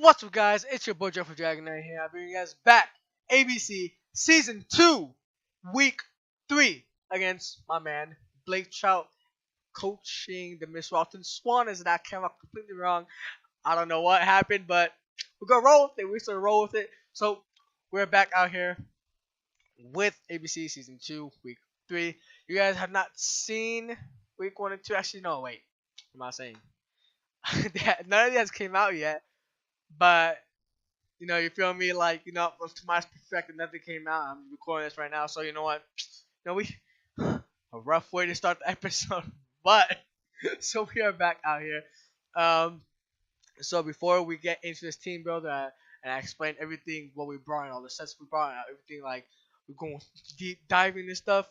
What's up, guys? It's your boy Jeffrey Dragonite here. I bring you guys back. ABC Season 2, Week 3 against my man Blake Trout coaching the Mistralton Swannas. That came out completely wrong. I don't know what happened, but we're going to roll with it. We're going to roll with it. So, we're back out here with ABC Season 2, Week 3. You guys have not seen Week 1 and 2. Actually, no, wait. What am I saying? None of these came out yet. But, you feel me? Like, from my perspective, nothing came out. I'm recording this right now. So, you know what? A rough way to start the episode. But, so we are back out here. So before we get into this team builder and I explain everything, what we brought in, all the sets we brought in, everything, like, we're going deep diving and stuff.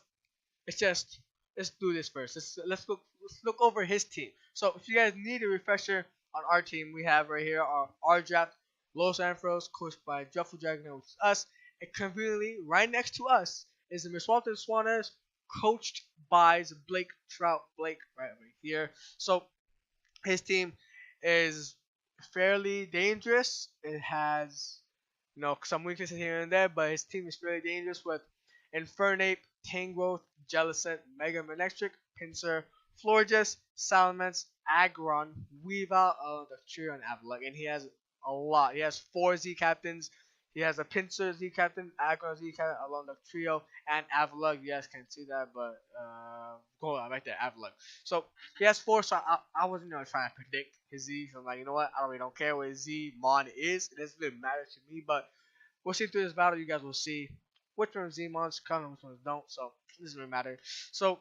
It's just, let's do this first. Let's look over his team. So if you guys need a refresher on our team, we have right here our draft, Los Ampharos, coached by Jeffrey Dragonite, which is us. And conveniently, right next to us is the Mistralton Swannas, coached by Blake Trout. Blake, right over here. So his team is fairly dangerous. It has, some weaknesses here and there, but his team is fairly dangerous with Infernape, Tangrowth, Jellicent, Mega Manectric, Pinsir, Florges, Salamence, Aggron, Weavile, the trio, and Avalugg. And he has a lot. He has 4 Z captains. He has a Pinsir Z captain, Aggron Z captain along the trio, and Avalugg. You guys can't see that, but hold on, right there, Avalugg. So he has 4. So I wasn't trying to predict his Z. So I'm like, you know what? I really don't care what his Z mon is. It doesn't really matter to me. But we'll see through this battle. You guys will see which ones Z mons come and which ones don't. So it doesn't really matter. So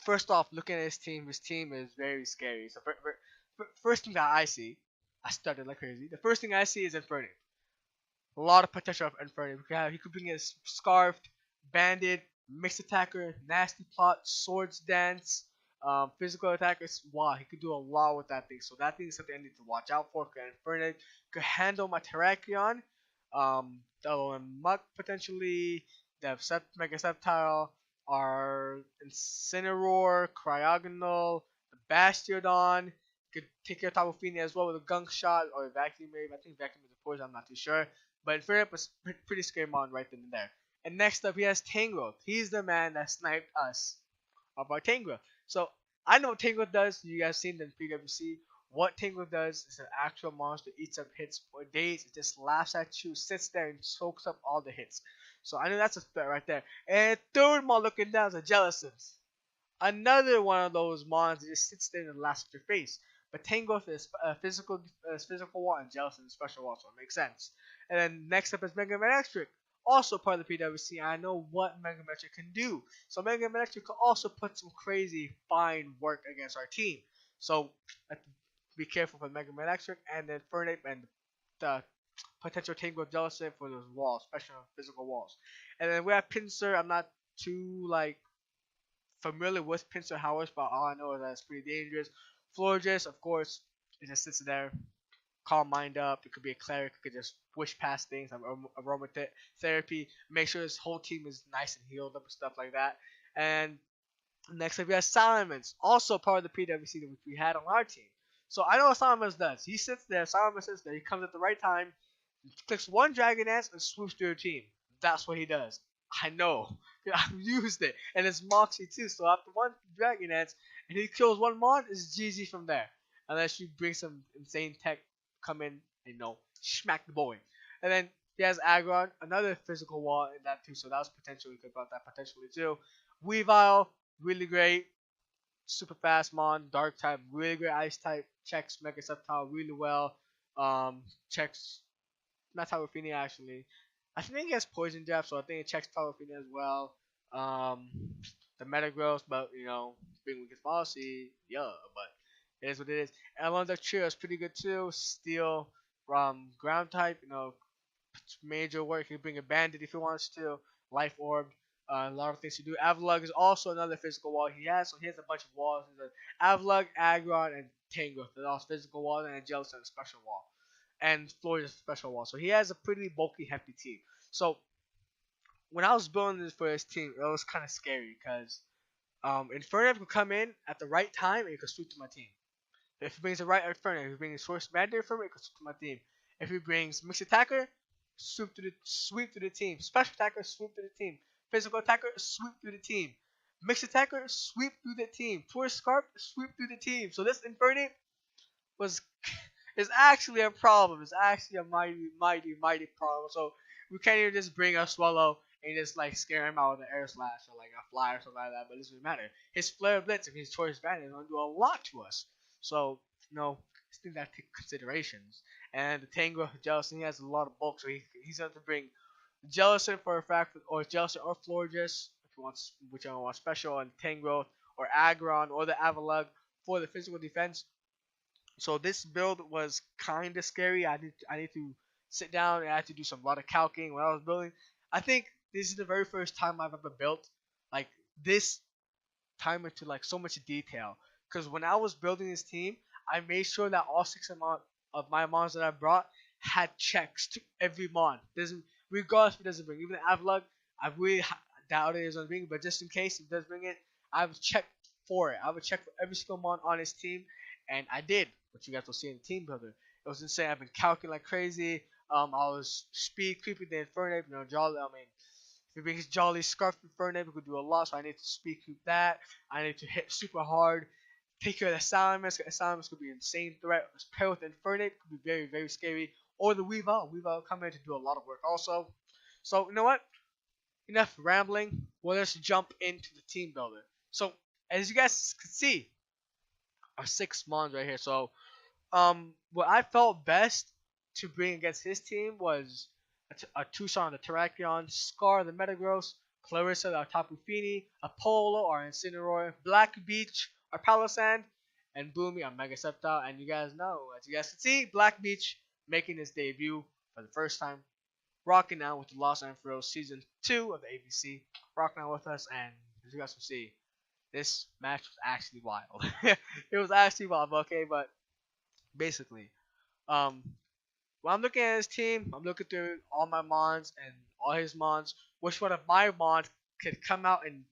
first off, looking at his team is very scary. So first thing that I see, I started like crazy. The first thing I see is Infernape. A lot of potential of Infernape. He could bring in Scarfed, Banded, Mixed Attacker, Nasty Plot, Swords Dance, Physical Attackers. Wow, he could do a lot with that thing. So that thing is something I need to watch out for. Infernape could handle my Terrakion, the Muck potentially, the Mega Sceptile, our Incineroar, Cryogonal, the Bastiodon. Could take care of Tapu Fini as well with a Gunk Shot or a Vacuum Wave. I think Vacuum is a poison, I'm not too sure. But Infernape was pretty scary mon right then and there. And next up, he has Tangrowth. He's the man that sniped us of our Tangrowth. So I know what Tangrowth does. You guys seen the PWC. What Tangrowth does is an actual monster, eats up hits for days. It just laughs at you, sits there, and soaks up all the hits. So I know that's a threat right there. And third mon looking down is a Jellicent. Another one of those mons that just sits there and laughs at your face. But Tangrowth is physical wall and Jellicent is special wall, so it makes sense. And then next up is Mega Manectric, also part of the PWC. I know what Mega Manectric can do. So Mega Manectric can also put some crazy fine work against our team. So be careful for Mega Manectric and then Infernape and the potential Tangrowth Jellicent for those walls, special physical walls. And then we have Pinsir. I'm not too familiar with Pinsir Howard, but all I know is that it's pretty dangerous. Florges, of course, it just sits there, calm mind up. It could be a cleric, it could just wish past things, aromatherapy, make sure his whole team is nice and healed up and stuff like that. And next up, we have Salamence, also part of the PWC that we had on our team. So I know what Salamence does. He sits there, Salamence sits there, he comes at the right time, clicks one Dragon Dance, and swoops through your team. That's what he does. I know. I've used it. And it's Moxie too. So after one Dragon Dance and he kills one mon, it's GG from there. Unless you bring some insane tech, come in and smack the boy. And then he has Aggron, another physical wall in that too. So that was potentially, we could about that potentially too. Weavile, really great. Super fast mon, dark type, really great ice type. Checks Mega Sceptile really well. Checks not Tapu Fini actually. I think it has Poison Jab, so I think it checks Tapu Fini as well. The Metagross, but being weakest policy, yeah, but it is what it is. And along the trio is pretty good too. Steel from ground type, major work. He can bring a Bandit if he wants to. Life Orb, a lot of things to do. Avalugg is also another physical wall he has, so he has a bunch of walls. Avalugg, Aggron, and Tangrowth. They're all physical walls, and Jellicent a special wall. And Florges is a special wall. So he has a pretty bulky, hefty team. So when I was building this for his team, it was kind of scary because Infernape could come in at the right time and he could swoop to my team. If he brings the right Inferno, if he brings Source Commander Inferno, it goes to my team. If he brings Mixed Attacker, sweep through the team. Special Attacker, sweep through the team. Physical Attacker, sweep through the team. Mixed Attacker, sweep through the team. Tourist Scarf, sweep through the team. So this Inferno was is actually a problem. It's actually a mighty problem. So we can't even just bring a Swallow and just like scare him out with an Air Slash or like a Fly or something like that. But it doesn't matter. His Flare Blitz, if he's Choice Bandit, is going to do a lot to us. So just think that take considerations. And the Tango Jellicent, he has a lot of bulk, so he's going to bring Jellicent for a fact, or Jellicent or Florges, if you want whichever one special, and Tangrowth or Aggron or the Avalugg for the physical defense. So this build was kind of scary. I need to sit down and I had to do a lot of calculating when I was building. I think this is the very first time I've ever built like this time into like so much detail. Because when I was building this team, I made sure that all 6 of my mons that I brought had checks to every mon. Regardless if it doesn't bring even the Avalugg, I really doubt it is going to bring, but just in case it does bring it, I would check for it. I would check for every single mon on his team, and I did. What you guys will see in the team builder, it was insane. I've been calculating like crazy. I was speed creeping the Infernape, Jolly. I mean, if he brings Jolly Scarf Infernape, we could do a lot. So I need to speed creep that. I need to hit super hard. Take care of the Salamis. Salamis could be an insane threat. Pair with Infernape could be very, very scary. Or the Weavile. Weavile come in to do a lot of work also. So you know what? Enough rambling. Well, let's jump into the team builder. So as you guys can see, our 6 mons right here. So what I felt best to bring against his team was a Tucson, the Terrakion, Scar, the Metagross, Clarissa, the Tapu Fini, Apollo, our Incineroar, Black Beach, our Palossand, and Boomy, our Mega Sceptile. And you guys know, as you guys can see, Black Beach making his debut for the first time, rocking out with the Los Ampharos Season 2 of the ABC, rocking out with us, and as you guys can see, this match was actually wild. It was actually wild, okay, but basically, when I'm looking at his team, I'm looking through all my mons and all his mons. Which one of my mons could come out and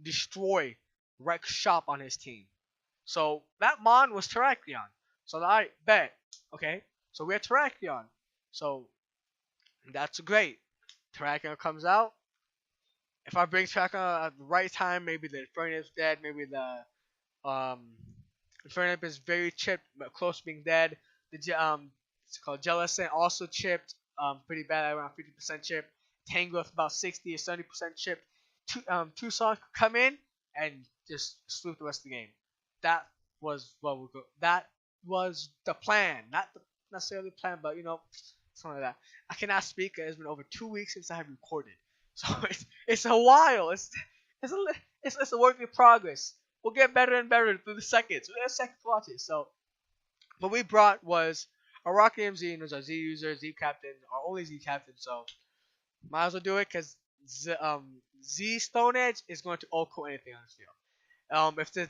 destroy, wreck shop on his team? So that mon was Terrakion. So I bet, okay, so we have Terrakion. So that's great. Terrakion comes out. If I bring Terrakion at the right time, maybe the Infernape's dead, maybe the Infernape is very chipped, but close to being dead. It's called Jellicent, also chipped, pretty bad, around 50% chipped. Tangrowth about 60 or 70% chipped. Tucson could come in and just sweep the rest of the game. That was that was the plan, not necessarily the plan, but something like that. I cannot speak. It's been over 2 weeks since I have recorded, so it's a while. It's a work in progress. We'll get better and better through the seconds. We have seconds to watch it. So what we brought was a Rocky MZ, and it was our Z user, Z captain, our only Z captain. So might as well do it because Z Stone Edge is going to OHKO anything on the field.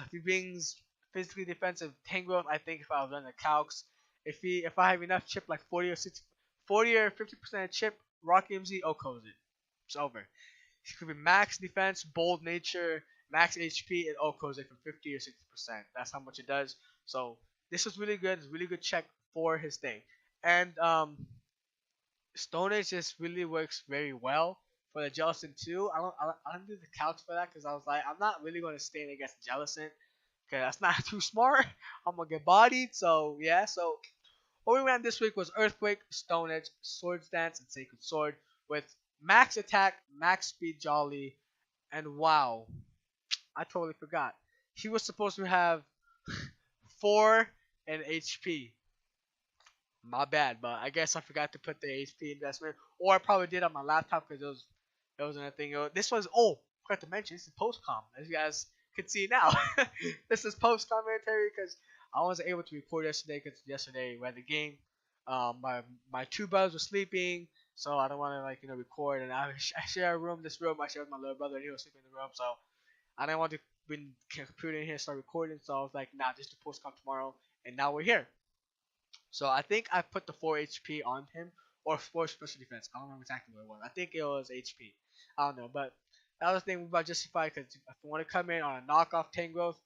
If he brings physically defensive Tangrowth, I think if I was running the calcs, if I have enough chip like 40 or 50% chip, Rocky MZ OHKOs it. It's over. It could be max defense, bold nature, max HP, it OHKOs it from 50 or 60%. That's how much it does. So this was really good. It's a really good check for his thing. And Stone Age just really works very well for the Jellicent too. I don't do the couch for that because I was like, I'm not really going to stand against Jellicent because that's not too smart. I'm going to get bodied. So yeah, so what we ran this week was Earthquake, Stone Edge, Swords Dance, and Sacred Sword with max attack, max speed Jolly, and wow, I totally forgot. He was supposed to have 4 and HP. My bad, but I guess I forgot to put the HP investment, or I probably did on my laptop because it was another thing. This was forgot to mention this is post com, as you guys can see now. This is post commentary because I wasn't able to record yesterday because yesterday we had the game. My 2 brothers were sleeping, so I don't want to record. And I share a room. This room I share with my little brother, and he was sleeping in the room, so I didn't want to bring the computer in here and start recording. So I was like, nah, just to post com tomorrow. And now we're here. So I think I put the 4 HP on him, or 4 special defense. I don't remember exactly what it was. I think it was HP. I don't know, but that was the thing about Justify, because if I want to come in on a knockoff Tangrowth,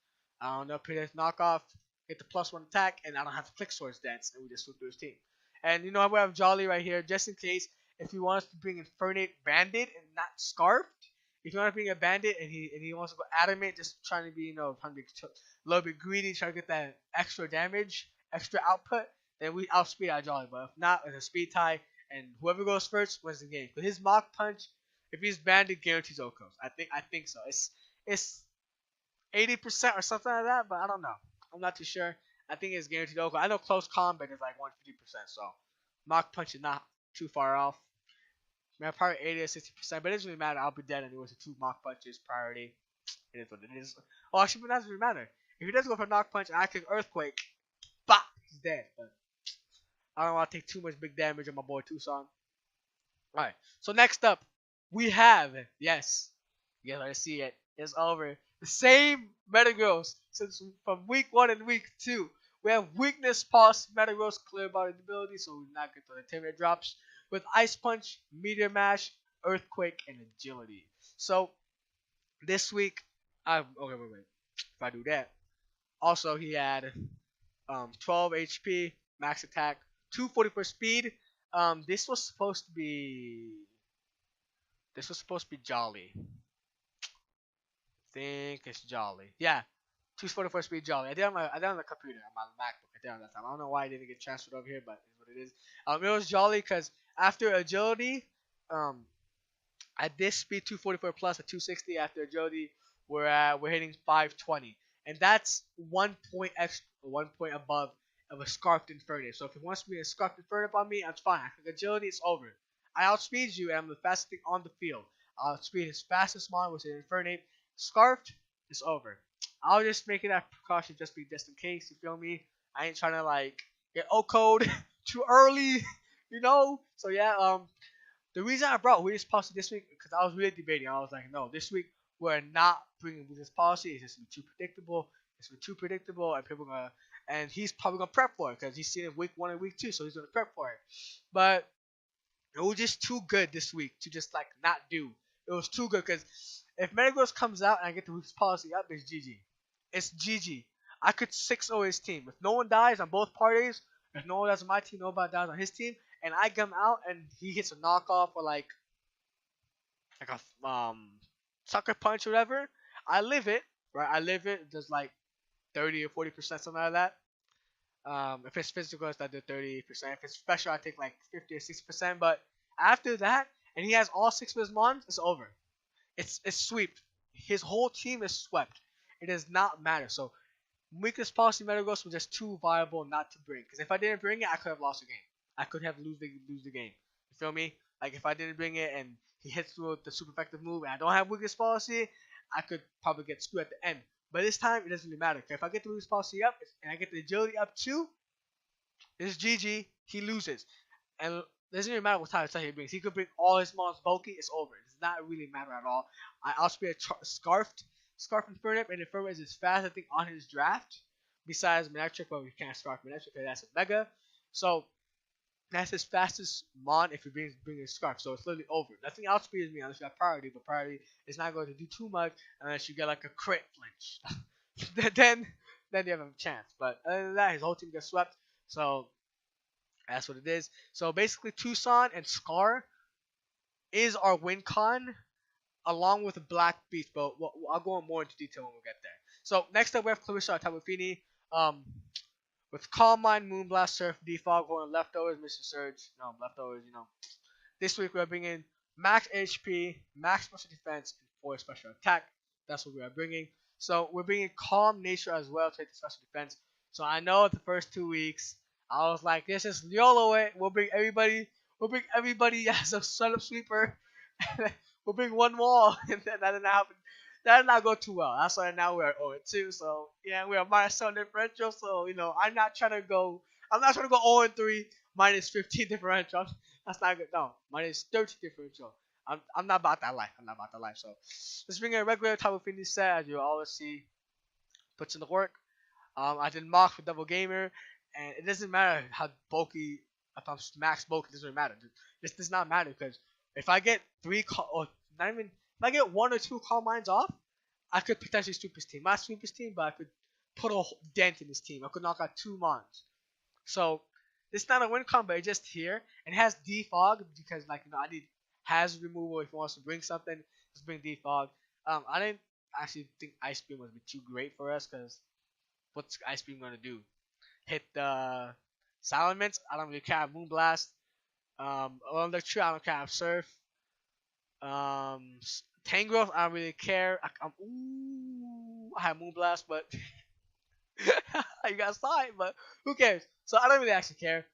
I don't know, put his knockoff get the +1 attack, and I don't have to click Swords Dance, and we just sweep through his team. And you know we have Jolly right here, just in case if he wants to bring Infernate Bandit and not Scarfed. If you want to bring a Bandit and he wants to go Adamant, just trying to be trying to be a little bit greedy, trying to get that extra damage, extra output, then we outspeed our Jolly. But if not, it's a speed tie, and whoever goes first wins the game. But his Mach Punch, if he's Bandit, guarantees Okos. I think so. It's 80% or something like that, but I don't know. I'm not too sure. I think it's guaranteed Okos. I know close combat is like 150%, so Mach Punch is not too far off. Man, probably 80 or 60%, but it doesn't really matter. I'll be dead anyways. The 2 Mach Punches priority. It is what it is. Oh, actually, but that doesn't really matter. If he does go for Mach Punch, I click Earthquake. Bah! He's dead. But I don't want to take too much big damage on my boy Tucson. Alright, so next up, we have, yes, you guys already see it. It's over. The same Metagross since from week 1 and week 2. We have Weakness Pulse, Metagross, Clear Body ability, so we not get the Intimidate drops. With Ice Punch, Meteor Mash, Earthquake, and Agility. So, this week, okay, wait. If I do that. Also, he had 12 HP, max attack, 244 speed. This was supposed to be Jolly. I think it's Jolly. Yeah, 244 speed Jolly. I did on the computer on my MacBook. I did on that time. I don't know why I didn't get transferred over here, but it's what it is. It was Jolly because after Agility, at this speed 244 plus at 260 after Agility, we're hitting 520, and that's 1 point extra, 1 point above of a Scarfed Infernape. So if he wants to be a Scarfed Infernape on me, that's fine. I click Agility, it's over. I outspeed you, and I'm the fastest thing on the field. I'll outspeed his fastest mon, which is Infernape. Scarfed, it's over. I'll just make it that precaution just in case, you feel me? I ain't trying to like get O-code too early, you know? So yeah, the reason I brought Weakness Policy this week, because I was really debating. I was like, no, this week we're not bringing Weakness Policy. It's just too predictable. And people gonna, and he's probably gonna prep for it because he's seen it week 1 and week 2, so he's gonna prep for it. But it was just too good this week to just like not do. It was too good because if Metagross comes out and I get the Weakness Policy up, it's GG. It's GG. I could 6-0 his team. If no one dies on both parties, if no one dies on my team, nobody dies on his team, and I come out and he hits a knockoff or like a sucker punch or whatever, I live it, right? I live it. There's like 30 or 40%, something like that. If it's physical, it's like the 30%. If it's special, I take like 50 or 60%. But after that, and he has all 6 of his mons, it's over. It's swept. His whole team is swept. It does not matter. So Weakness Policy Metagross was just too viable not to bring. Because if I didn't bring it, I could have lost the game. I could have lose the game. You feel me? Like if I didn't bring it and he hits through the super effective move and I don't have Weakness Policy, I could probably get screwed at the end. But this time it doesn't really matter. If I get the Weakness Policy up and I get the Agility up too, it's GG. He loses. And it doesn't even matter what type of attack he brings. He could bring all his mons bulky. It's over. It does not really matter at all. I outspeed a Scarfed Infernape, and Infernape is as fast, I think, on his draft. Besides Manectric, but we can't Scarf Manectric because that's a Mega. So that's his fastest mon if he brings a Scarf. So it's literally over. Nothing outspeeds me unless you have priority, but priority is not going to do too much unless you get like a crit flinch. then you have a chance. But other than that, his whole team gets swept. So that's what it is. So basically, Tucson and Scar is our win con, along with the Black Beast. But I'll go more into detail when we get there. So next up, we have Clarissa Tapu Fini. With Calm Mind, Moonblast, Surf, Defog, going leftovers, Mr. Surge. No, leftovers, you know. This week, we're bringing max HP, max special defense, and 4 special attack. That's what we are bringing. So we're bringing Calm Nature as well to take the special defense. So I know the first 2 weeks, I was like, this is YOLO it. We'll bring everybody as a setup sweeper. We'll bring one wall. And that didn't happen. That did not go too well. That's why now we're 0-2. So yeah, we're -7 differential. So you know, I'm not trying to go 0-3 -15 differential. That's not good. No, -13 differential. I'm not about that life. So let's bring in a regular Tapu Fini set, as you always see. Puts in the work. I did mock for Double Gamer, and it doesn't matter how bulky. If I'm max bulky, it doesn't really matter. This does not matter because if I get 3 or not even. If I get 1 or 2 Calm Minds off, I could potentially sweep his team. Not sweep his team, but I could put a dent in his team. I could knock out 2 mons. So it's not a win con, but it's just here. And it has defog because like I need hazard removal if he wants to bring something. Just bring defog. I didn't actually think Ice Beam would be too great for us because what's Ice Beam gonna do? Hit the Salamence? I don't really care. I have Moonblast. Electric, I don't care. I have Surf. Tangrowth, I don't really care. I have Moonblast, but you guys saw it, but who cares? So I don't really actually care.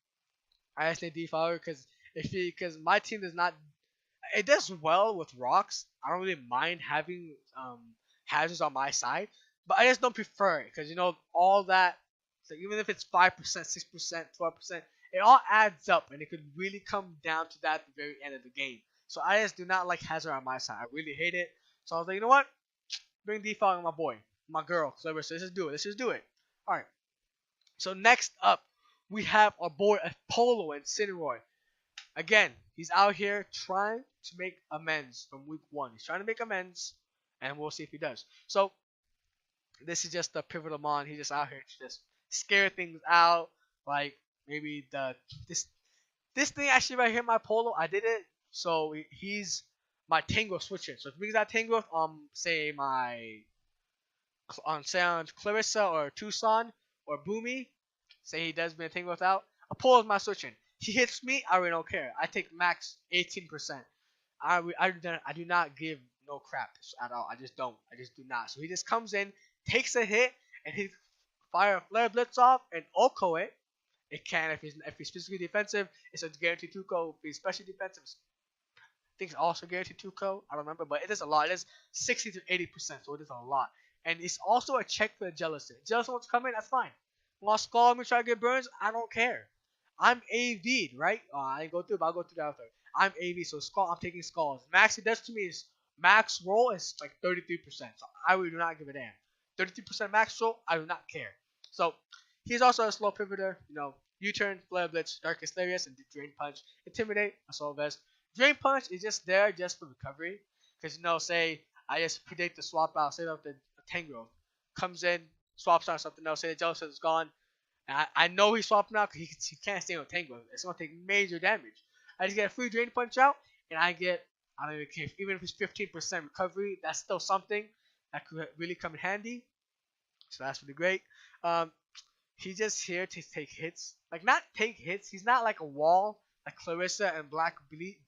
I just say defogger because my team does not. It does well with rocks. I don't really mind having hazards on my side, but I just don't prefer it because all that. So even if it's 5%, 6%, 12%, it all adds up, and it could really come down to that at the very end of the game. So I just do not like hazard on my side. I really hate it. So I was like, you know what? Bring defog on my boy, my girl. So let's just do it. Let's just do it. All right. So next up, we have our boy Apollo and Cineroy. Again, he's out here trying to make amends from week 1. He's trying to make amends, and we'll see if he does. So this is just the pivotal mon. He's just out here to just scare things out. Like maybe this thing actually right here, my Polo, I did it. So he's my Tangrowth switcher. So if he brings out Tangrowth, say on Clarissa or Tucson or Boomy, say he does bring a Tangrowth out, Apollo's my switching. He hits me, I really don't care. I take max 18%. I do not give no crap at all. I just don't. I just do not. So he just comes in, takes a hit, and he fire a Flare Blitz off and Oko it. It can if he's physically defensive, it's a guaranteed 2-ko. If he's specially defensive, I think it's also guaranteed 2-ko. I don't remember, but it is a lot. It is 60 to 80%, so it is a lot. And it's also a check for the Jealousy. Jealousy wants to come in, that's fine. Want to Skull me, try to get burns, I don't care. I'm AV'd, right? I didn't go through, but I'll go through that after. I'm AV, so I'm taking Skulls. Max it does to me is max roll is like 33%, so I really do not give a damn. 33% max roll, I do not care. So he's also a slow pivoter, U-turn, Flare Blitz, Darkest Larius, and Drain Punch. Intimidate, Assault Vest. Drain Punch is just there just for recovery. Because, say I just predict the swap out, say that the Tangrowth comes in, swaps out something else, say the Jealous is gone. And I know he's swapping out because he can't stay on Tangrowth. It's going to take major damage. I just get a free Drain Punch out, and I don't even care. Even if it's 15% recovery, that's still something that could really come in handy. So that's really great. He's just here to take hits. Like, not take hits. He's not like a wall like Clarissa and Black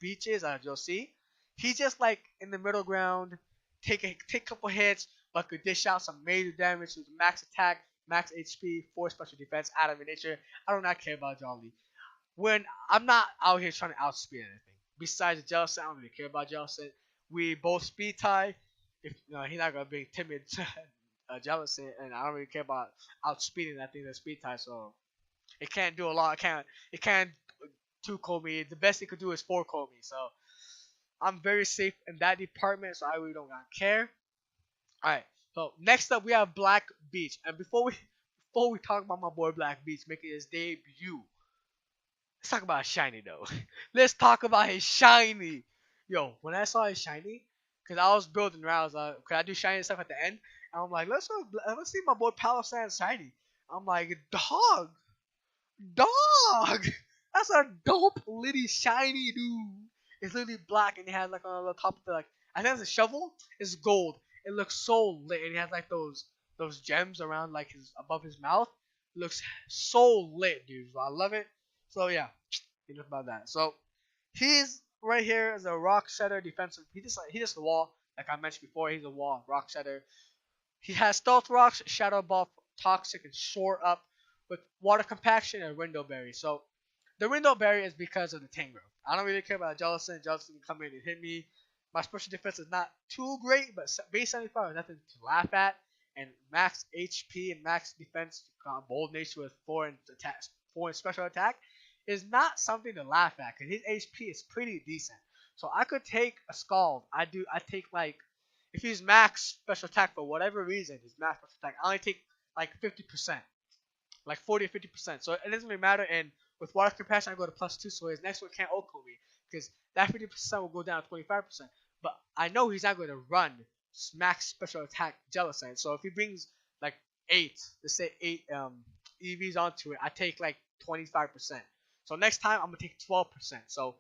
Beaches, as you'll see. He's just like in the middle ground, take a couple hits, but could dish out some major damage with max attack, max HP, 4 special defense, out of nature. I do not care about Jolly. When I'm not out here trying to outspeed anything. Besides the Jellicent, I don't really care about Jellicent. We both speed tie. If he's not gonna bring timid Jellicent, and I don't really care about outspeeding that thing, the speed tie. So it can't do a lot. It can't 2-ko me. The best it could do is 4-ko me. So I'm very safe in that department. So I really don't care. All right. So next up we have Black Beach, and before we talk about my boy Black Beach making his debut, let's talk about his shiny though. Let's talk about his shiny. Yo, when I saw his shiny, cause I was building around, I was like, could I do shiny stuff at the end? And I'm like, let's see my boy Palo Sands shiny. I'm like, dog, that's a dope litty shiny dude. It's literally black and it has like on the top of it, I think it's a shovel. It's gold. It looks so lit, and it has like those gems around like above his mouth. It looks so lit, dude. So I love it. So yeah, enough about that. So he's right here as a rock setter defensive. He just a wall, like I mentioned before. He's a wall rock setter. He has stealth rocks, shadow buff, toxic, and shore up with water compaction and window berry. So the window berry is because of the Tangrowth. I don't really care about Jellicent. Jellicent can come in and hit me. My special defense is not too great, but base 75 is nothing to laugh at. And max HP and max defense, bold nature with 4 in special attack is not something to laugh at because his HP is pretty decent. So I could take a Scald. I take like, if he's max special attack for whatever reason, his max special attack, I only take like 50%, like 40 or 50%. So it doesn't really matter. And with water compassion, I go to +2, so his next one can't oko me because that 50% will go down to 25%. But I know he's not going to run max special attack Jellicent. So if he brings like 8, let's say 8 EVs onto it, I take like 25%. So next time I'm gonna take 12%. So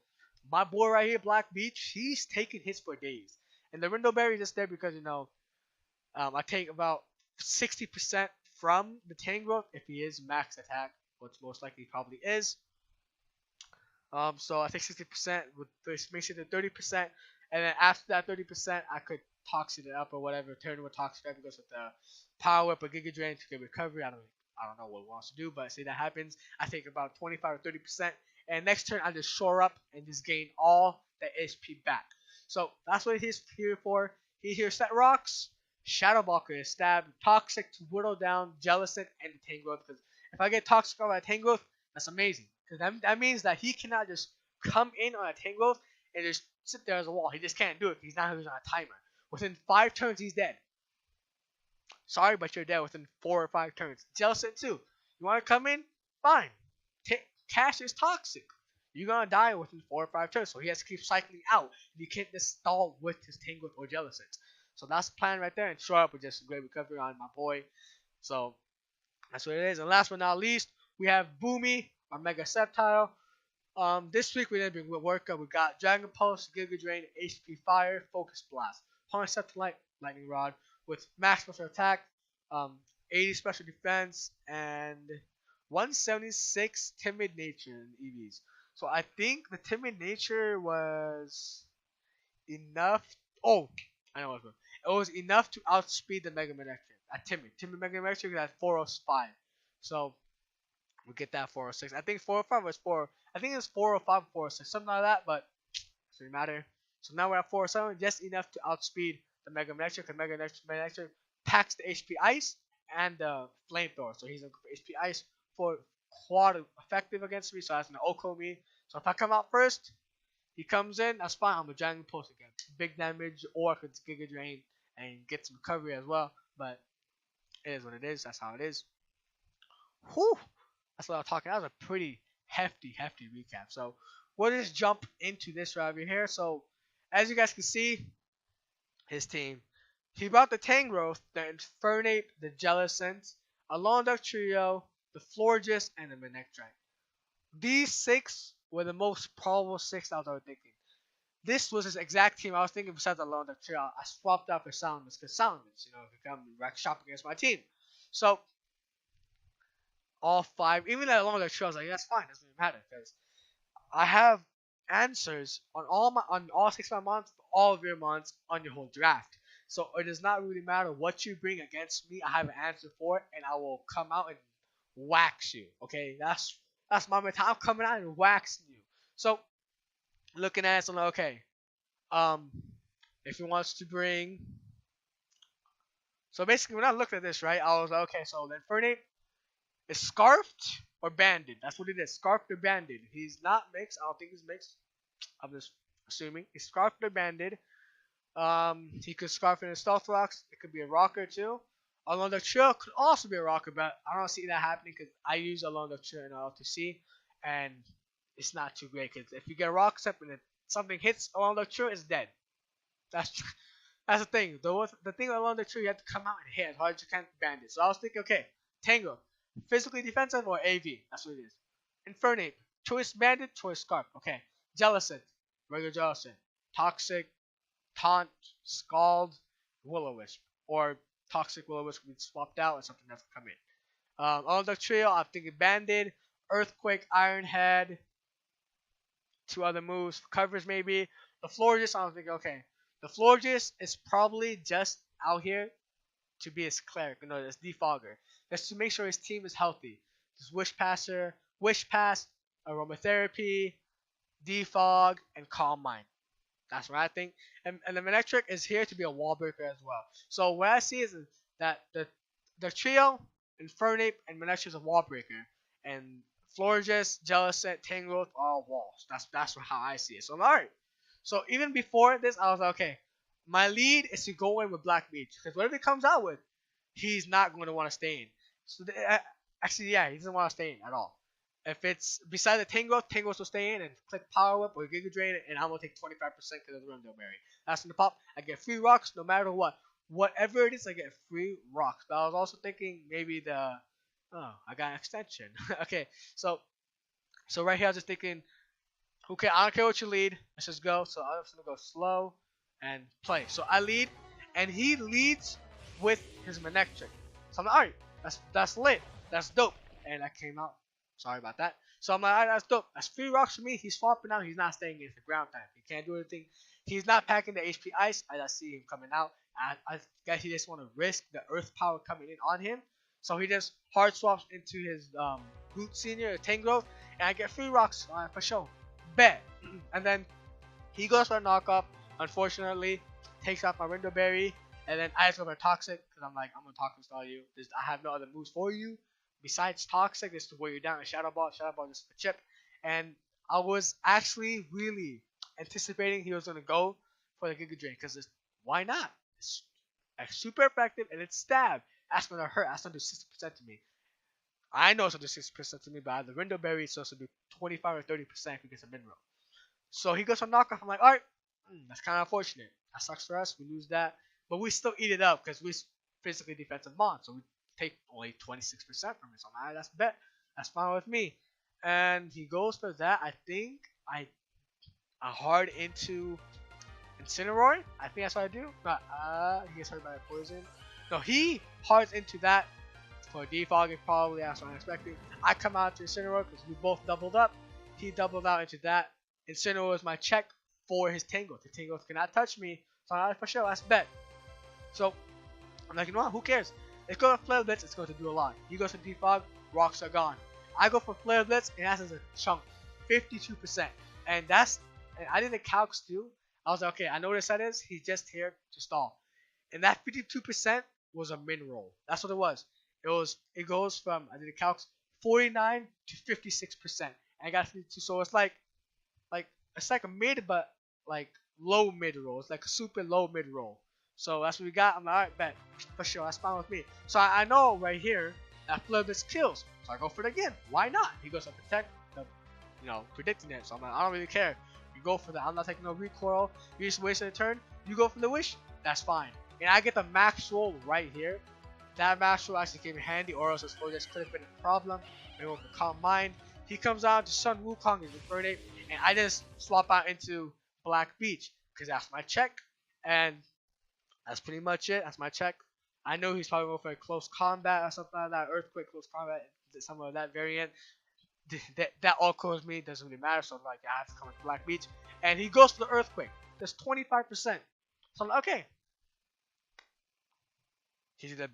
my boy right here, Black Beach, he's taking hits for days. And the Rindo Berry is just there because I take about 60% from the Tangrowth if he is max attack, which most likely probably is. So I take 60%, which makes it to 30%, and then after that 30%, I could toxic it up or whatever, turn with toxic up because with the power up or Giga Drain to get recovery. I don't know what it wants to do, but say that happens, I take about 25 or 30%, and next turn I just shore up and just gain all the HP back. So that's what he's here for. He's here set rocks, Shadow Balker is stab, toxic to whittle down Jellicent and the Tangrowth. Because if I get toxic on my Tangrowth, that's amazing. Because that means that he cannot just come in on a Tangrowth and just sit there as a wall. He just can't do it. He's not using a timer. Within 5 turns, he's dead. Sorry, but you're dead within 4 or 5 turns. Jellicent too. You want to come in? Fine. Cash is toxic. You're gonna die within 4 or 5 turns, so he has to keep cycling out. You can't just stall with his Tangrowth or Jellicent. So that's the plan right there, and shore up with just a great recovery on my boy. So that's what it is. And last but not least, we have Boomy, our Mega Sceptile. This week we didn't bring work up. We got Dragon Pulse, Giga Drain, HP Fire, Focus Blast, Punish Sceptile Lightning Rod with max special attack, 80 special defense, and 176 Timid Nature in EVs. So I think the Timid Nature was enough. Oh, I know what it was. It was enough to outspeed the Mega Manectric at Timid. Timid Mega Manectric at 405. So we get that 406. I think 405 was 4. I think it was 405, 406, something like that. But it doesn't matter. So now we're at 407, just enough to outspeed the Mega Manectric. Because Mega Manectric packs the HP Ice and the Flamethrower. So he's going for HP Ice for quad effective against me. So that's going to Oko me. So if I come out first, he comes in, that's fine. I'm a Dragon Pulse again. Big damage, or I could Giga Drain and get some recovery as well. But it is what it is. That's how it is. Whew. That's what I'm talking. That was a pretty hefty recap. So we'll just jump into this right over here. So as you guys can see, his team. He brought the Tangrowth, the Infernape, the Jellicent, a Lone Trio, the Florges, and the Manectric. These 6 were the most probable 6 I was thinking. This was his exact team I was thinking besides the Lone Trio. I swapped out for Salamence because Salamence, could come rack shop against my team. So all 5, even that Lone Trio, I was like, that's fine, doesn't even matter because I have answers on all 6 of my mons for all of your mons on your whole draft. So it does not really matter what you bring against me. I have an answer for it, and I will come out and wax you. Okay, that's my mentality. I'm coming out and waxing you. So looking at it, so okay, if he wants to bring, so basically when I looked at this, right, I was like, okay, so the Infernape is scarfed or banded. That's what it is, scarfed or banded. He's not mixed. I don't think he's mixed. I'm just assuming he's scarfed or banded. He could scarf in a Stealth Rocks. It could be a rocker too. Along the Trio could also be a rocker, but I don't see that happening because I use Along the Trio in LTC, and it's not too great. Because if you get a rock step and something hits Along the Trio, it's dead. That's the thing. The thing Along the Trio, you have to come out and hit as hard as you can to bandit. So I was thinking, okay, Tango, physically defensive or AV? That's what it is. Infernape, choice bandit, choice scarf. Okay, Jellicent, regular Jellicent, toxic, taunt, scald, Will-O-Wisp, or toxic Will-O-Wisp can be swapped out and something else can come in. On the trio, I'm thinking banded, earthquake, iron head, 2 other moves, covers maybe. The Florges, I was thinking, okay, the Florges is probably just out here to be his cleric, this defogger, just to make sure his team is healthy. Just Wish Passer, Wish Pass, Aromatherapy, Defog, and Calm Mind. That's what I think. And the Manectric is here to be a wall breaker as well. So what I see is that the trio, Infernape, and Manectric is a wall breaker. And Florges, Jellicent, Tangrowth are all walls. That's how I see it. So alright. So even before this, I was like, okay, my lead is to go in with Black Beach. Because whatever he comes out with, he's not going to want to stay in. So actually, yeah, he doesn't want to stay in at all. If it's beside the Tangrowth will stay in and click Power Whip or Giga Drain, and I'm going to take 25% because of the Rindo Berry. That's going to pop. I get free rocks no matter what. whatever it is, I get free rocks. But I was also thinking maybe I got an extension. Okay, so right here I was just thinking, okay, I don't care what you lead, let's just go. So I'm just gonna go slow and play. So I lead, and he leads with his Manectric. So I'm like, alright, that's lit, that's dope. And I came out. Sorry about that. So I'm like, alright, that's dope. That's 3 rocks for me. He's swapping out. He's not staying in the ground type. He can't do anything. He's not packing the HP Ice. I just see him coming out. I guess he just want to risk the Earth power coming in on him. So he just hard swaps into his Boot Senior, Tangrowth, and I get 3 rocks for sure. Bet. And then he goes for a knockoff. Unfortunately, takes off my Window Berry. And then I just go for Toxic because I'm like, I'm going to Toxic Stall you. I have no other moves for you besides Toxic. Just to wear you down. And Shadow Ball just for chip. And I was actually really anticipating he was going to go for the Giga Drain because why not? It's super effective and it's stab. That's going to hurt. That's going to do 60% to me. I know it's going to do 60% to me, but the Window Berry is supposed to do 25 or 30% if he gets a Mineral. So he goes for knockoff. I'm like, alright, that's kind of unfortunate. That sucks for us. We lose that. But we still eat it up because we're physically defensive bond. So we take only 26% from it. So I'm like, that's bet. That's fine with me. And he goes for that. I think I hard into Incineroar. I think that's what I do. But he gets hurt by a poison. No, he hards into that for defogging probably. That's what I'm expecting. I come out to Incineroar because we both doubled up. He doubled out into that. Incineroar is my check for his Tangrowth. The Tangrowth cannot touch me. So I'm like, for sure, that's bet. So I'm like, you know what? Who cares? Let's go for Flare Blitz. It's going to do a lot. He goes for defog. Rocks are gone. I go for Flare Blitz, and that's a chunk, 52%. And I did the calcs too. I was like, okay, I know what this set is. He's just here to stall. And that 52% was a min roll. That's what it was. It goes from, I did the calcs, 49 to 56%. And I got 52, so it's like a mid, but like low mid roll. It's like a super low mid roll. So that's what we got. I'm like, alright, bet. For sure, that's fine with me. So I know right here that Flare Blitz kills. So I go for it again. Why not? He goes to protect, predicting it. So I'm like, I don't really care. You go for that. I'm not taking no recoil. You just wasted a turn. You go for the wish. That's fine. And I get the max roll right here. That max roll actually came in handy, or else this could have been a problem. Maybe with the Calm Mind. He comes out to Sun Wukong and Infernape, and I just swap out into Black Beach because that's my check. And that's pretty much it. That's my check. I know he's probably going for a close combat or something like that. Earthquake, close combat, some of that variant. That all calls me. Doesn't really matter. So I'm like, I have to come with Black Beach. And he goes for the Earthquake. That's 25%. So I'm like, okay. He's either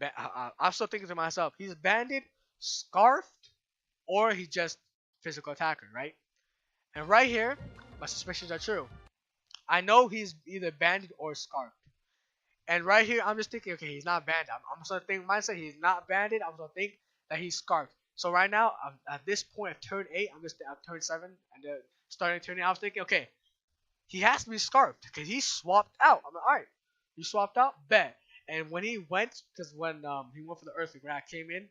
I'm still thinking to myself, he's banded, scarfed, or he's just physical attacker, right? And right here, my suspicions are true. I know he's either banded or scarfed. And right here, I'm just thinking, okay, he's not banded. I'm just gonna think mindset, he's not banded. I'm gonna think that he's scarfed. So right now, at this point of turn 8, I'm turn 7, and starting turn 8, I was thinking, okay, he has to be scarfed because he swapped out. I'm like, all right, you swapped out, bet. And when he went, because when he went for the Earthquake, when I came in,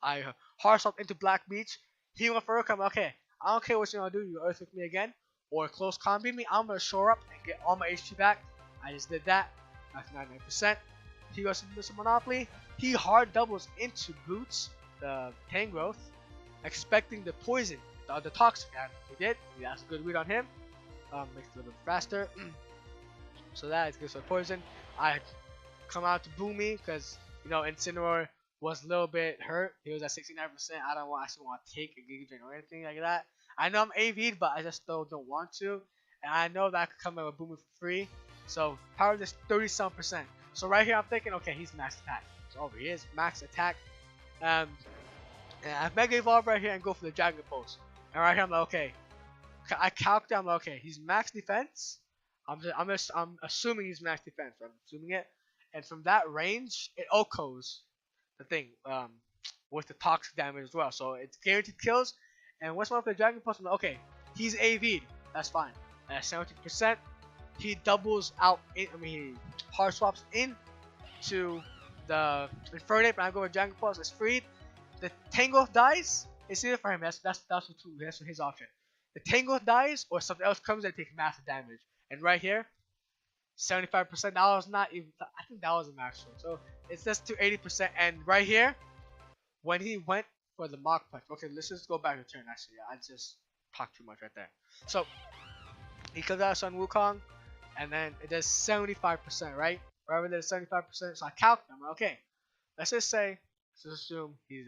I hard swapped into Black Beach. He went for Earthquake. I'm like, okay, I don't care what you're gonna do. You Earthquake me again or close combi me. I'm gonna shore up and get all my HP back. I just did that. That's 99%. He goes to Mr. Monopoly. He hard doubles into Boots, the Tangrowth, expecting the poison, the toxic. And he did. That's a good read on him. Makes it a little bit faster. So that is good for poison. I come out to Boomy because Incineroar was a little bit hurt. He was at 69%. I don't actually want to take a Giga Drain or anything like that. I know I'm AV'd, but I just still don't want to. And I know that I could come in with Boomy for free. So power just 30-some%. So right here I'm thinking, okay, he's max attack. So over here is max attack. And I Mega Evolve right here and go for the Dragon Pulse. And right here I'm like, okay. I calculate, I'm like, okay, he's max defense. I'm assuming he's max defense. I'm assuming it. And from that range, it OHKOs the thing with the toxic damage as well. So it's guaranteed kills. And once I'm for the Dragon Pulse, I'm like, okay, he's AV'd. That's fine. At 70%, he doubles out. He hard swaps into the Infernape, and I go with Dragon Pulse. It's freed. The Tangrowth dies. It's either for him. That's his option. The Tangrowth dies, or something else comes and takes massive damage. And right here, 75%. That was not even. I think that was a max roll. So it's just to 80%. And right here, when he went for the Mach Punch. Okay, let's just go back to turn. Actually, I just talked too much right there. So he comes out on Wukong, and then it does 75%, right? Wherever there's 75%, so I calculate. I'm like, okay, let's just say, let's assume he's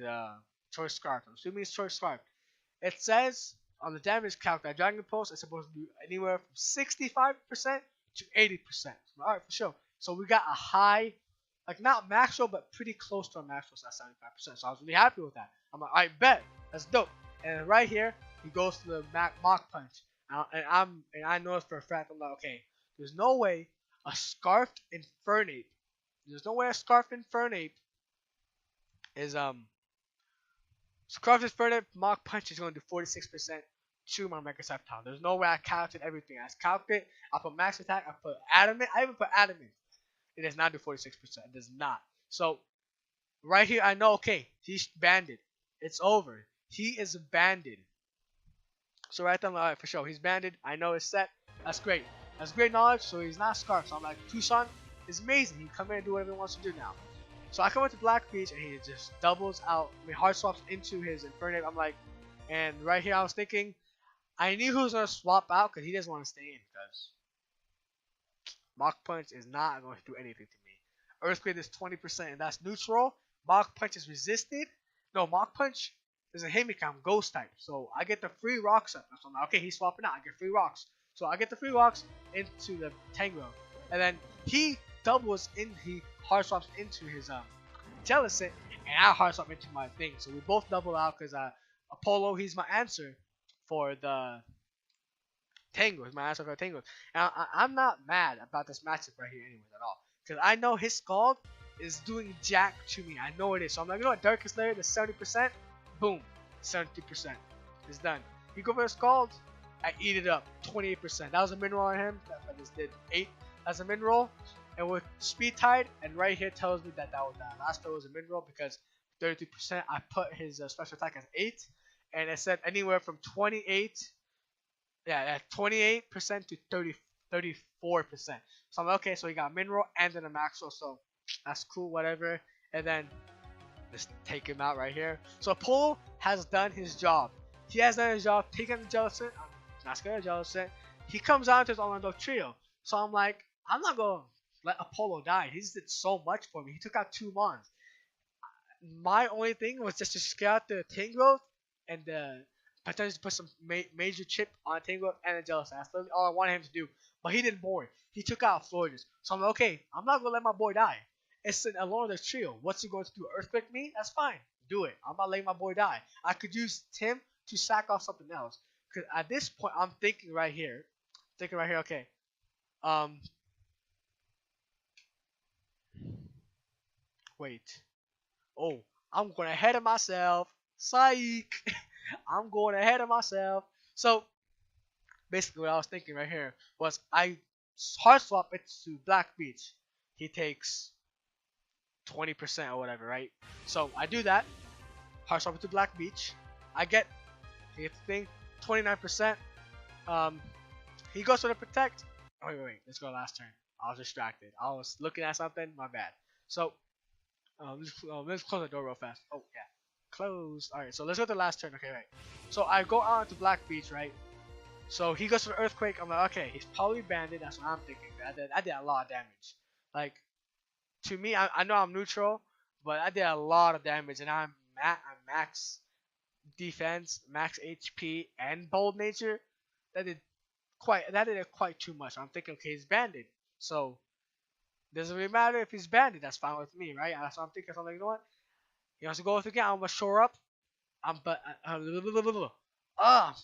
Choice Scarf. I'm assuming he's Choice Scarf. It says on the damage calc that Dragon Pulse is supposed to do anywhere from 65% to 80%. Alright, for sure. So we got a high, like not max roll, but pretty close to a max roll, so that's 75%. So I was really happy with that. I'm like, alright, bet. That's dope. And right here, he goes to the Mach Punch. And I know it's for a fact. I'm like, okay, there's no way a Scarfed Infernape. There's no way a Scarfed Infernape is Scarfed Infernape Mach Punch is going to do 46% to my Mega Sceptile. There's no way I calculated everything. I calculated. I put Max Attack. I put Adamant. I even put Adamant. It does not do 46%. It does not. So right here, I know. Okay, he's banded. It's over. He is banded. So right there, I'm like, alright, for sure, he's banded. I know it's set. That's great. That's great knowledge. So he's not Scarf. So I'm like, Tucson is amazing. He can come in and do whatever he wants to do now. So I come into Black Beach and he just doubles out. I mean, hard swaps into his Infernape. I'm like, and right here I was thinking, I knew he was gonna swap out because he doesn't want to stay in because Mach Punch is not going to do anything to me. Earthquake is 20% and that's neutral. Mach Punch is resisted. No, Mach Punch doesn't hit me because I'm Ghost type. So I get the free rocks up. So I'm like, okay, he's swapping out. I get free rocks. So I get the free rocks into the Tango. And then he doubles in, he hard swaps into his Jellicent, and I hard swap into my thing. So we both double out because Apollo, he's my answer for the Tango. He's my answer for the Tango. And I'm not mad about this matchup right here anyways at all. Because I know his Scald is doing jack to me. I know it is. So I'm like, you know what, Darkest Lair, the 70%, boom, 70%. It's done. You go for the Scald, I eat it up, 28%. That was a min roll on him. I just did 8 as a min roll. And with Speed Tide, and right here tells me that was that last spell was a mid roll because 33%. I put his special attack as 8, and it said anywhere from 28% to 34%. So I'm like, okay, so he got min roll and then a max roll, so that's cool, whatever. And then let's take him out right here. So Apollo has done his job. He has done his job, taking the Jellicent. I'm not scared of Jellicent. He comes out to his Orlando trio. So I'm like, I'm not going to let Apollo die. He just did so much for me. He took out 2 Mons. My only thing was just to scale out the Tangrowth and potentially put some major chip on Tangrowth and the Jellicent. That's literally all I wanted him to do. But he did more. He took out Florges. So I'm like, okay, I'm not going to let my boy die. It's an alone of the trio. What's he going to do? Earthquake me? That's fine. Do it. I'm not letting my boy die. I could use Tim to sack off something else. Because at this point, I'm thinking right here. Okay. Wait. Oh, I'm going ahead of myself. Psych. I'm going ahead of myself. So, basically what I was thinking right here was I hard swap it to Black Beach. He takes 20% or whatever, right? So, I do that. Hard swap it to Black Beach. I get the thing, 29%. He goes for the Protect. Oh, wait. Let's go last turn. I was distracted. I was looking at something. My bad. So, let's close the door real fast. Oh, yeah. Closed. Alright, so let's go to the last turn. Okay, right. So, I go out to Black Beach, right? So, he goes for the Earthquake. I'm like, okay, he's probably banded. That's what I'm thinking. I did a lot of damage. Like, to me, I know I'm neutral, but I did a lot of damage. And I'm max defense, max HP, and bold nature. That did quite too much. I'm thinking, okay, he's banded. So, doesn't really matter if he's banded. That's fine with me, right? That's what I'm thinking. So I'm like, you know what? He wants to go with again. I'm gonna shore up.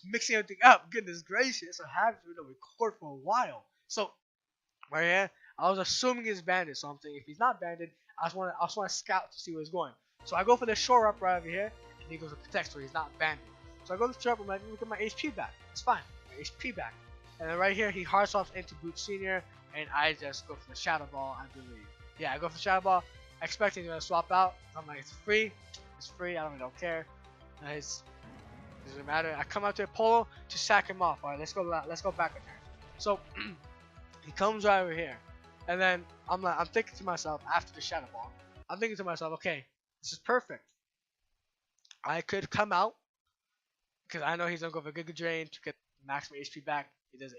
Mixing everything up. Goodness gracious! I haven't record for a while. So right here, I was assuming he's banded. So I'm thinking if he's not banded, I just want to scout to see where he's going. So I go for the shore up right over here, and he goes to protect, so he's not banded. So I go to the shore up. I'm like, look at my HP back. It's fine. My HP back. And then right here, he hard swaps into Boot Senior, and I just go for the Shadow Ball, I believe. Yeah, I go for Shadow Ball, expecting him to swap out. I'm like, it's free. It's free. I don't care. It doesn't matter. I come out to Apollo to sack him off. All right, let's go back again. So he comes right over here. And then I'm thinking to myself after the Shadow Ball, I'm thinking to myself, okay, this is perfect. I could come out because I know he's gonna go for Giga Drain to get maximum HP back. He does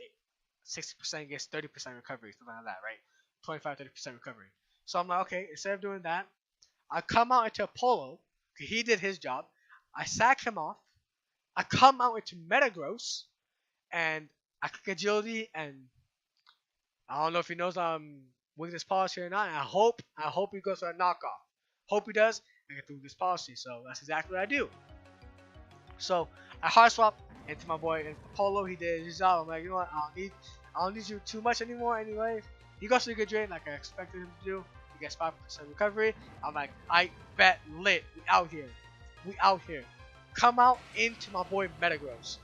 60%, gets 30% recovery, something like that, right? 25-30% recovery. So I'm like, okay, instead of doing that, I come out into Apollo. He did his job. I sack him off. I come out into Metagross, and I click Agility, and I don't know if he knows weakness policy or not. I hope he goes for a knockoff. Hope he does. I get through this policy, so that's exactly what I do. So I hard swap into my boy in Polo. He did his job. I'm like, you know what? I don't need you too much anymore. Anyway, he goes to a good drain like I expected him to do. He gets 5% recovery. I'm like, I bet lit. We out here. We out here. Come out into my boy Metagross,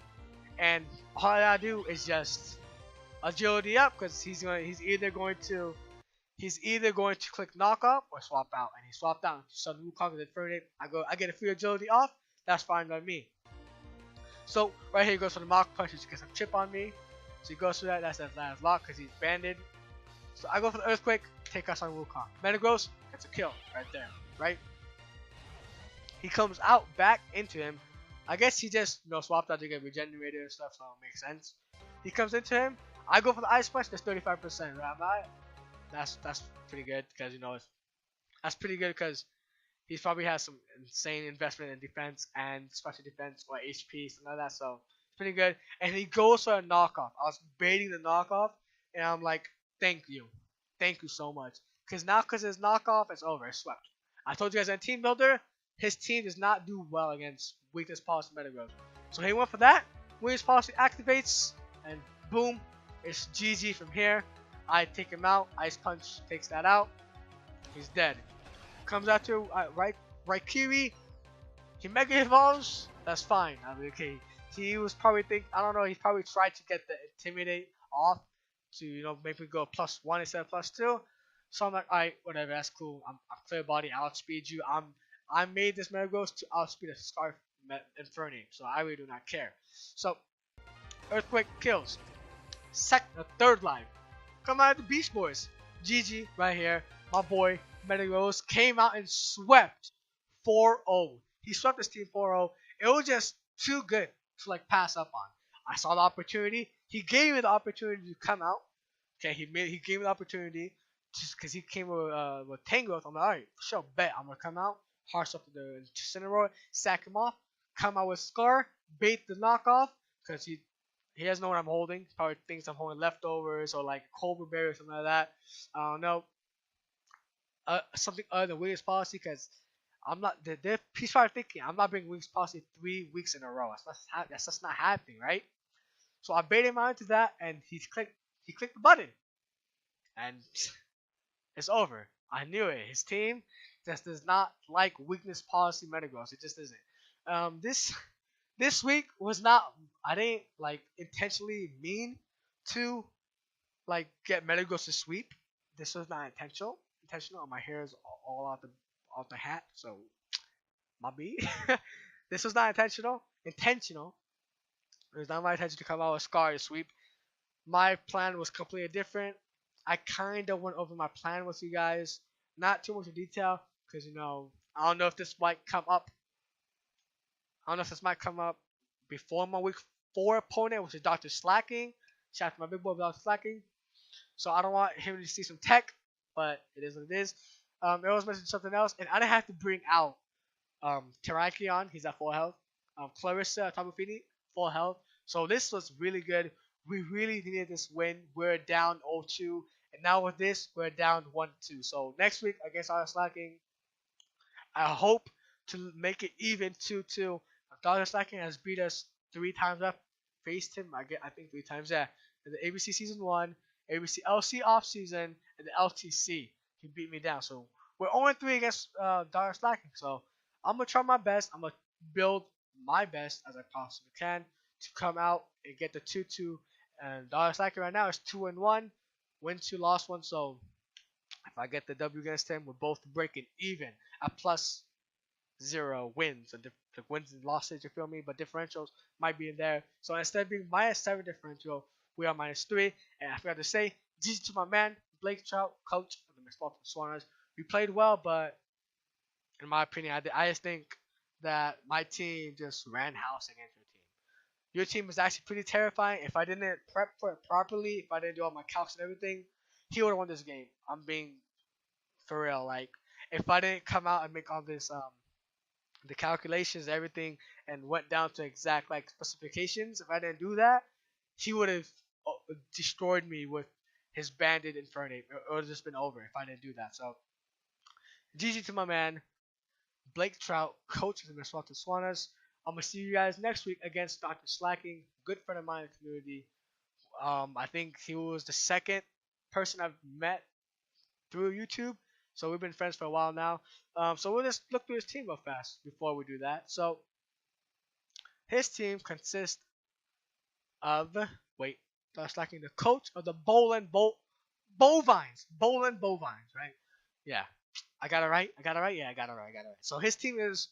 and all I gotta do is just agility up because he's either going to click knockoff or swap out, and he swapped out. So the Wukong is Infernape. I get a free agility off. That's fine by me. So right here he goes for the Mach Punch to get some chip on me. So he goes for that. That's that last lock because he's banded. So I go for the Earthquake, take us on Wukong. Metagross gets a kill right there, right? He comes out back into him. I guess he just swapped out to get regenerated and stuff, so it makes sense. He comes into him. I go for the Ice Punch. That's 35%. Right? That's pretty good because that's pretty good because he probably has some insane investment in defense and special defense or HP, something like that. So it's pretty good. And he goes for a knockoff. I was baiting the knockoff, and I'm like, thank you so much. Because his knockoff, it's over. It's swept. I told you guys in Team Builder, his team does not do well against weakness policy Metagross. So he went for that. Weakness policy activates, and boom, it's GG from here. I take him out. Ice Punch takes that out. He's dead. Comes out to Raikiri. He Mega Evolves. That's fine. I mean, okay. He was probably I don't know. He probably tried to get the Intimidate off to make me go +1 instead of +2. So I'm like, alright, whatever. That's cool. I'm clear body. I'll outspeed you. I made this Metagross to outspeed a Scarf Infernape, so I really do not care. So Earthquake kills. Third life. Come out of the Beast Boys. GG right here. My boy Metagross came out and swept 4-0. He swept his team 4-0. It was just too good to pass up on. I saw the opportunity. He gave me the opportunity to come out. Okay, he gave me the opportunity just because he came with Tangrowth. I'm like, alright, sure, bet I'm gonna come out. Harsh up to the Incineroar, sack him off, come out with Scar, bait the knockoff because he doesn't know what I'm holding. He probably thinks I'm holding leftovers or Cobra Berry or something like that. I don't know. Something other than Weakness Policy because I'm not. He's probably thinking I'm not bringing Weakness Policy 3 weeks in a row. That's just not happening, right? So I baited him out into that, and he clicked the button, and it's over. I knew it. His team just does not like Weakness Policy Metagross. It just isn't. This week was not. I didn't intentionally mean to get Metagross to sweep. This was not intentional. My hair is all out the hat, so my B. This was not intentional. It was not my intention to come out with Scar to sweep. My plan was completely different. I kind of went over my plan with you guys. Not too much in detail, because I don't know if this might come up. Before my week 4 opponent, which is Dr. Slacking. Shout out to my big boy, Dr. Slacking. So I don't want him to see some tech, but it is what it is. It was mentioned something else, and I didn't have to bring out Terrakion. He's at full health. Clarissa, Tapu Fini, full health. So this was really good. We really needed this win. We're down 0-2, and now with this, we're down 1-2. So next week against Dr. Slacking, I hope to make it even 2-2. Dr. Slacking has beat us 3 times. I've faced him, I think 3 times. Yeah, in the ABC Season 1, ABC LC off season, and the LTC. He beat me down. So we're 0-3 against Dr. Slacking. So I'm gonna try my best. I'm gonna build my best as I possibly can to come out and get the 2-2. And Dr. Slacking right now is 2-1, win 2, lost 1. So if I get the W against him, we're both breaking even at +0 wins. And the wins and losses, you feel me? But differentials might be in there. So instead of being -7 differential, we are -3. And I forgot to say, GG to my man, Blake Trout, coach of the Mistralton Swannas. We played well, but in my opinion, I just think that my team just ran house against your team. Your team was actually pretty terrifying. If I didn't prep for it properly, if I didn't do all my calcs and everything, he would have won this game. I'm being for real. Like, if I didn't come out and make all this the calculations, everything, and went down to exact like specifications, if I didn't do that, he would have destroyed me with his banded Infernape. It would have just been over if I didn't do that. So, GG to my man, Blake Trout, coach of the Mistralton Swannas. I'm gonna see you guys next week against Dr. Slacking, good friend of mine in the community. I think he was the second person I've met through YouTube, so we've been friends for a while now. So we'll just look through his team real fast before we do that. So his team consists of Slacking, the coach of the Bovines, right? Yeah, I got it right. Yeah, I got it right. So his team is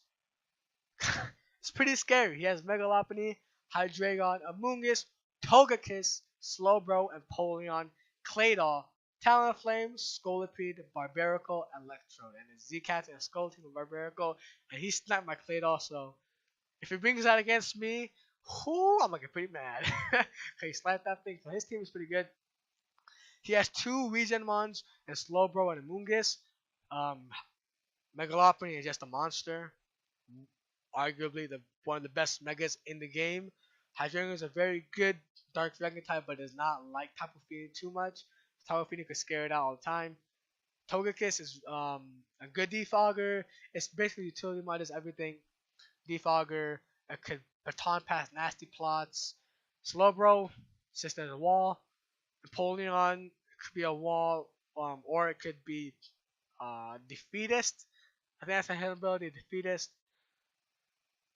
it's pretty scary. He has Megalopony, Hydreigon, Amoonguss, Togekiss, Slowbro, Empoleon, Claydol, Talonflame, Scolipede, Barbarical, Electrode. And his Z-Cat and Scolipede and Barbarical. And he sniped my Claydol, so if he brings that against me, I'm gonna get pretty mad. He sniped that thing. So his team is pretty good. He has 2 Regenmons and Slowbro and Amoonguss. Megalopony is just a monster. Arguably one of the best megas in the game. Hydreigon is a very good Dark Dragon type, but does not like Tapu Fini too much. Tapu Fini could scare it out all the time. Togekiss is a good defogger. It's basically utility mod, does everything. Defogger, it could baton pass nasty plots. Slowbro, sits as a wall. Empoleon, it could be a wall, or it could be Defeatist. I think that's a hit ability, Defeatist.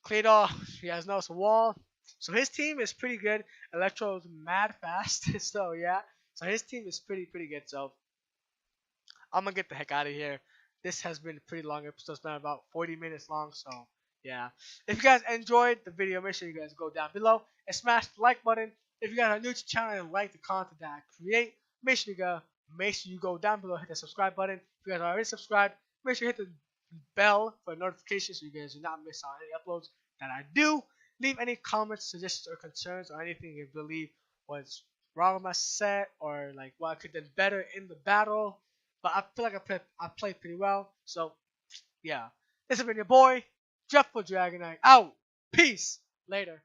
Claydol, he has no wall. So his team is pretty good. Electro's mad fast. So yeah. So his team is pretty good. So I'm gonna get the heck out of here. This has been a pretty long episode. It's been about 40 minutes long. So yeah. If you guys enjoyed the video, make sure you guys go down below and smash the like button. If you guys are new to the channel and like the content that I create, make sure you go down below, hit the subscribe button. If you guys are already subscribed, make sure you hit the bell for notifications so you guys do not miss out on any uploads that I do. Leave any comments, suggestions, or concerns, or anything you believe was wrong with my set, or like what I could have done better in the battle. But I feel like I played pretty well. So yeah, this has been your boy, Jeff for Dragonite. Out. Peace. Later.